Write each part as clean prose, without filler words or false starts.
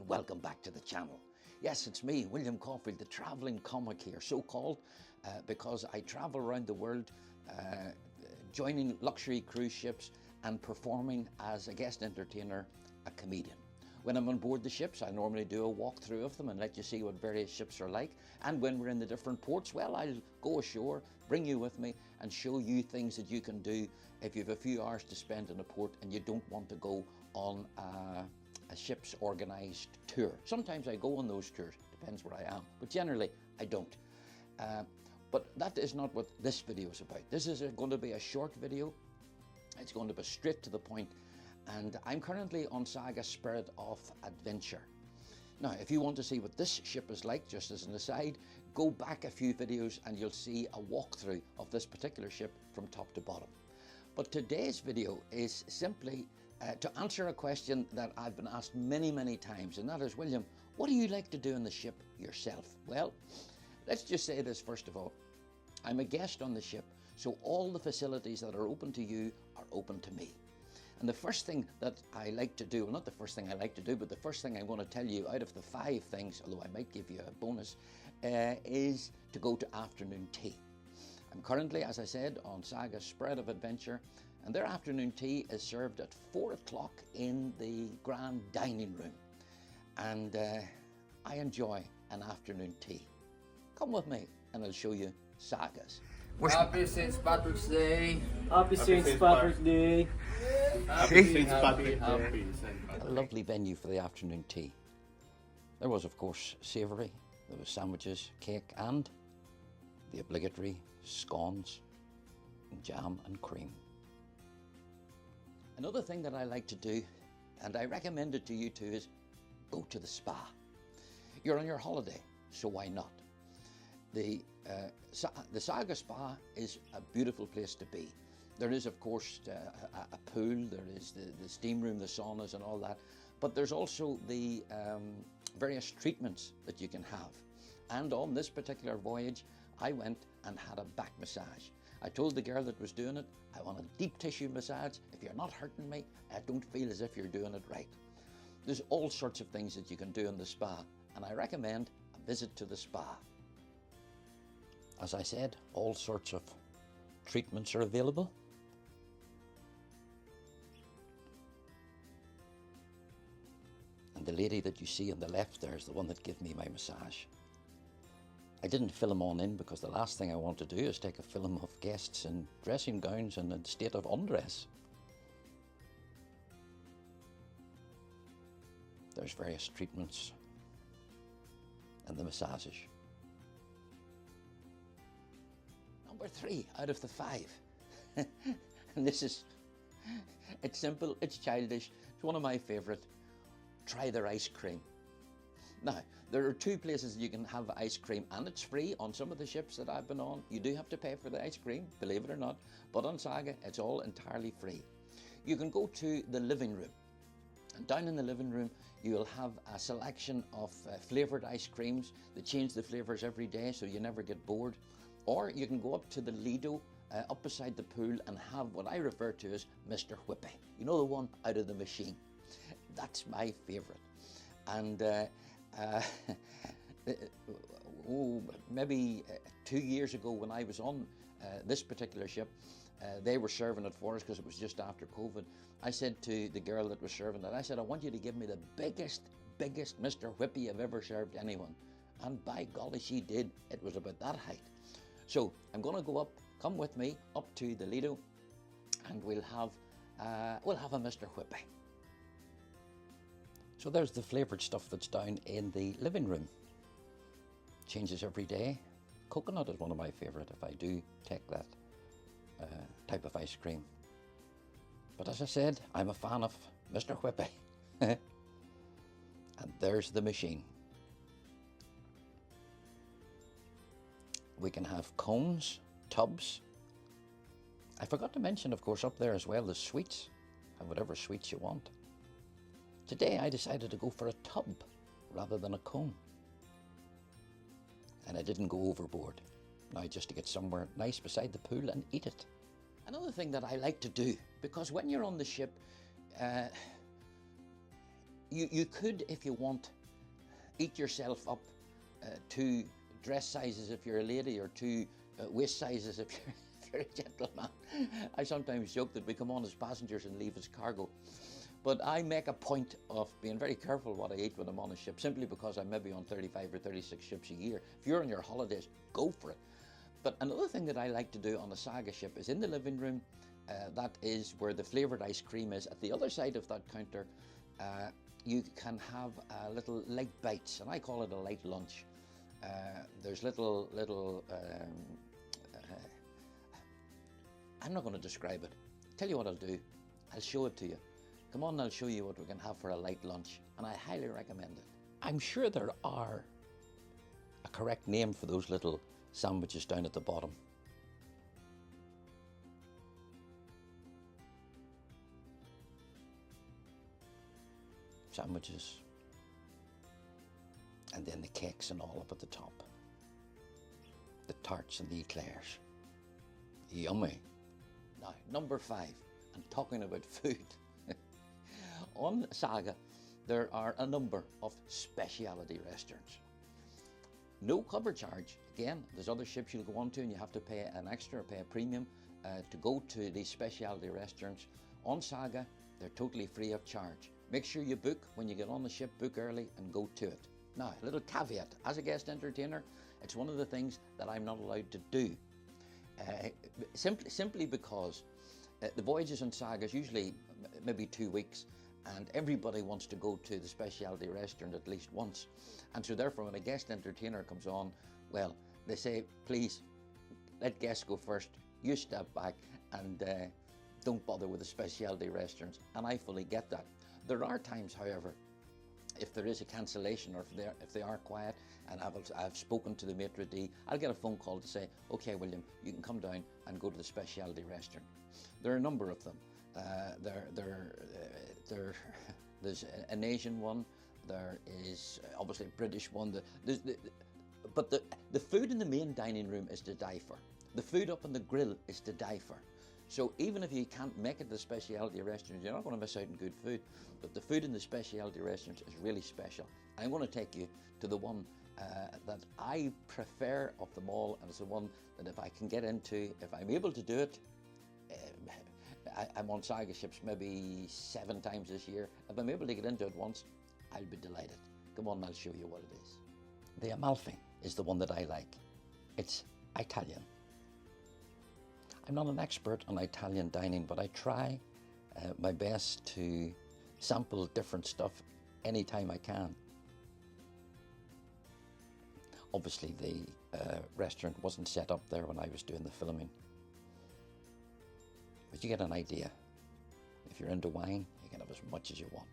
and welcome back to the channel. Yes, it's me, William Caulfield, the travelling comic here, so called because I travel around the world joining luxury cruise ships and performing as a guest entertainer, a comedian. When I'm on board the ships, I normally do a walkthrough of them and let you see what various ships are like. And when we're in the different ports, well, I'll go ashore, bring you with me and show you things that you can do if you have a few hours to spend in a port and you don't want to go on a ship's organised tour. Sometimes I go on those tours, depends where I am, but generally I don't. But that is not what this video is about. This is going to be a short video. It's going to be straight to the point. And I'm currently on SAGA Spirit of Adventure. Now, if you want to see what this ship is like, just as an aside, go back a few videos and you'll see a walkthrough of this particular ship from top to bottom. But today's video is simply to answer a question that I've been asked many, many times, and that is, William, what do you like to do on the ship yourself? Well, let's just say this first of all. I'm a guest on the ship, so all the facilities that are open to you are open to me. And the first thing that I like to do, well, not the first thing I like to do, but the first thing I'm going to tell you out of the 5 things, although I might give you a bonus, is to go to afternoon tea. I'm currently, as I said, on SAGA Spirit of Adventure, and their afternoon tea is served at 4 o'clock in the grand dining room. And I enjoy an afternoon tea. Come with me and I'll show you SAGA's. Happy St. Patrick's Day. Happy St. Patrick's Day. Happy St. Happy. A lovely venue for the afternoon tea. There was, of course, savoury. There was sandwiches, cake, and the obligatory scones, and jam and cream. Another thing that I like to do, and I recommend it to you too, is go to the spa. You're on your holiday, so why not? The SAGA Spa is a beautiful place to be. There is, of course, a pool, there is the steam room, the saunas and all that, but there's also the various treatments that you can have. And on this particular voyage, I went and had a back massage. I told the girl that was doing it, I want a deep tissue massage. If you're not hurting me, I don't feel as if you're doing it right. There's all sorts of things that you can do in the spa, and I recommend a visit to the spa. As I said, all sorts of treatments are available. And the lady that you see on the left there is the one that gave me my massage. I didn't film on in because the last thing I want to do is take a film of guests in dressing gowns and in a state of undress. There's various treatments and the massages. Number 3 out of the 5. And this is, it's simple, it's childish, it's one of my favourite. Try their ice cream. Now, there are 2 places you can have ice cream, and it's free on some of the ships that I've been on. You do have to pay for the ice cream, believe it or not, but on SAGA, it's all entirely free. You can go to the living room, and down in the living room, you'll have a selection of flavoured ice creams. They change the flavours every day, so you never get bored. Or you can go up to the Lido, up beside the pool, and have what I refer to as Mr. Whippy. You know, the one out of the machine. That's my favourite. And maybe 2 years ago when I was on this particular ship, they were serving it for us because it was just after COVID. I said to the girl that was serving it, I said, I want you to give me the biggest Mr. Whippy I've ever served anyone. And by golly, she did. It was about that height. So I'm going to go up, come with me up to the Lido, and we'll have a Mr. Whippy. So there's the flavoured stuff that's down in the living room. Changes every day. Coconut is one of my favourite if I do take that type of ice cream. But as I said, I'm a fan of Mr. Whippy. And there's the machine. We can have cones, tubs. I forgot to mention, of course, up there as well, the sweets. Have whatever sweets you want. Today I decided to go for a tub rather than a cone. And I didn't go overboard. Now just to get somewhere nice beside the pool and eat it. Another thing that I like to do, because when you're on the ship, you could, if you want, eat yourself up 2 dress sizes if you're a lady, or 2 waist sizes if you're a gentleman. I sometimes joke that we come on as passengers and leave as cargo. But I make a point of being very careful what I eat when I'm on a ship, simply because I'm maybe on 35 or 36 ships a year. If you're on your holidays, go for it. But another thing that I like to do on a SAGA ship is in the living room. That is where the flavoured ice cream is. At the other side of that counter, you can have little light bites, and I call it a light lunch. There's little I'm not going to describe it. Tell you what I'll do. I'll show it to you. Come on, I'll show you what we can have for a light lunch, and I highly recommend it. I'm sure there are a correct name for those little sandwiches down at the bottom. Sandwiches, and then the cakes and all up at the top. The tarts and the eclairs. Yummy. Now, number 5, and talking about food. On SAGA, there are a number of speciality restaurants. No cover charge. Again, there's other ships you'll go on to and you have to pay an extra, pay a premium to go to these speciality restaurants. On SAGA, they're totally free of charge. Make sure you book when you get on the ship, book early and go to it. Now, a little caveat, as a guest entertainer, it's one of the things that I'm not allowed to do. Simply because the voyages on SAGA is usually maybe 2 weeks, and everybody wants to go to the specialty restaurant at least once. And so therefore, when a guest entertainer comes on, well, they say, please, let guests go first, you step back and don't bother with the specialty restaurants. And I fully get that. There are times, however, if there is a cancellation, or if they are quiet, and I've spoken to the maitre d', I'll get a phone call to say, okay, William, you can come down and go to the specialty restaurant. There are a number of them. There's an Asian one, there is obviously a British one, but the food in the main dining room is to die for. The food up on the grill is to die for. So even if you can't make it to the specialty restaurant, you're not going to miss out on good food. But the food in the specialty restaurants is really special. I'm going to take you to the one that I prefer of them all, and it's the one that if I can get into, if I'm able to do it, I'm on SAGA ships maybe 7 times this year. If I'm able to get into it once, I'll be delighted. Come on, I'll show you what it is. The Amalfi is the one that I like. It's Italian. I'm not an expert on Italian dining, but I try my best to sample different stuff anytime I can. Obviously, the restaurant wasn't set up there when I was doing the filming. But you get an idea. If you're into wine, you can have as much as you want.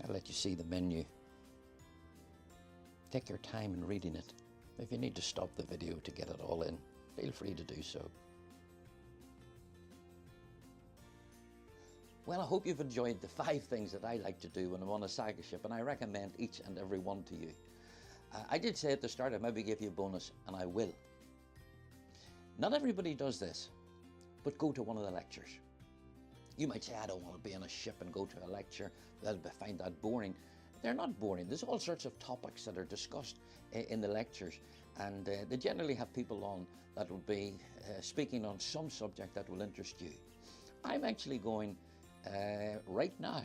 I'll let you see the menu. Take your time in reading it. If you need to stop the video to get it all in, feel free to do so. Well, I hope you've enjoyed the 5 things that I like to do when I'm on a SAGA ship, and I recommend each and every one to you. I did say at the start I'd maybe give you a bonus, and I will. Not everybody does this, but go to one of the lectures. You might say, I don't want to be on a ship and go to a lecture. They'll find that boring. They're not boring. There's all sorts of topics that are discussed in the lectures, and they generally have people on that will be speaking on some subject that will interest you. I'm actually going right now,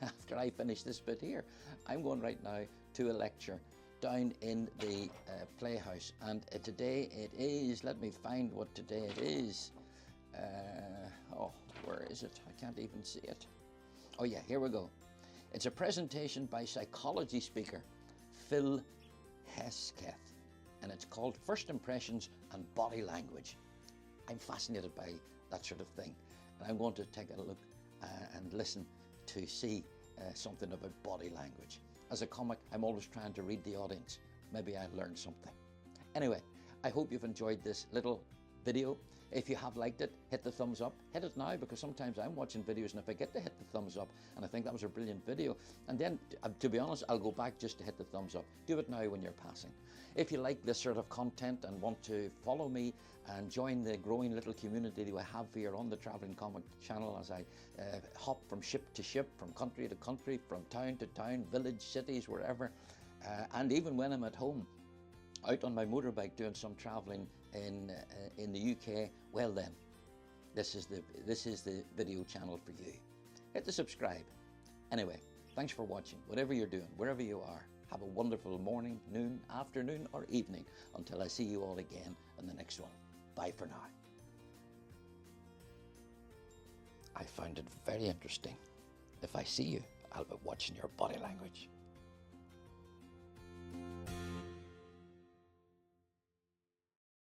after I finish this bit here, I'm going right now to a lecture down in the Playhouse, and today it is, let me find what today it is. Oh, where is it? I can't even see it. Oh yeah, here we go. It's a presentation by psychology speaker Phil Hesketh, and it's called First Impressions and Body Language. I'm fascinated by that sort of thing, and I'm going to take a look and listen to see something about body language. As a comic, I'm always trying to read the audience. Maybe I'll learn something. Anyway, I hope you've enjoyed this little video. If you have liked it, hit the thumbs up. Hit it now, because sometimes I'm watching videos and I forget to hit the thumbs up, and I think that was a brilliant video. And then, to be honest, I'll go back just to hit the thumbs up. Do it now when you're passing. If you like this sort of content and want to follow me and join the growing little community that I have here on the Travelling Comic channel, as I hop from ship to ship, from country to country, from town to town, village, cities, wherever, and even when I'm at home, out on my motorbike doing some travelling in the UK, well then, this is the video channel for you. Hit the subscribe. Anyway, thanks for watching. Whatever you're doing, wherever you are, have a wonderful morning, noon, afternoon, or evening until I see you all again in the next one. Bye for now. I found it very interesting. If I see you, I'll be watching your body language.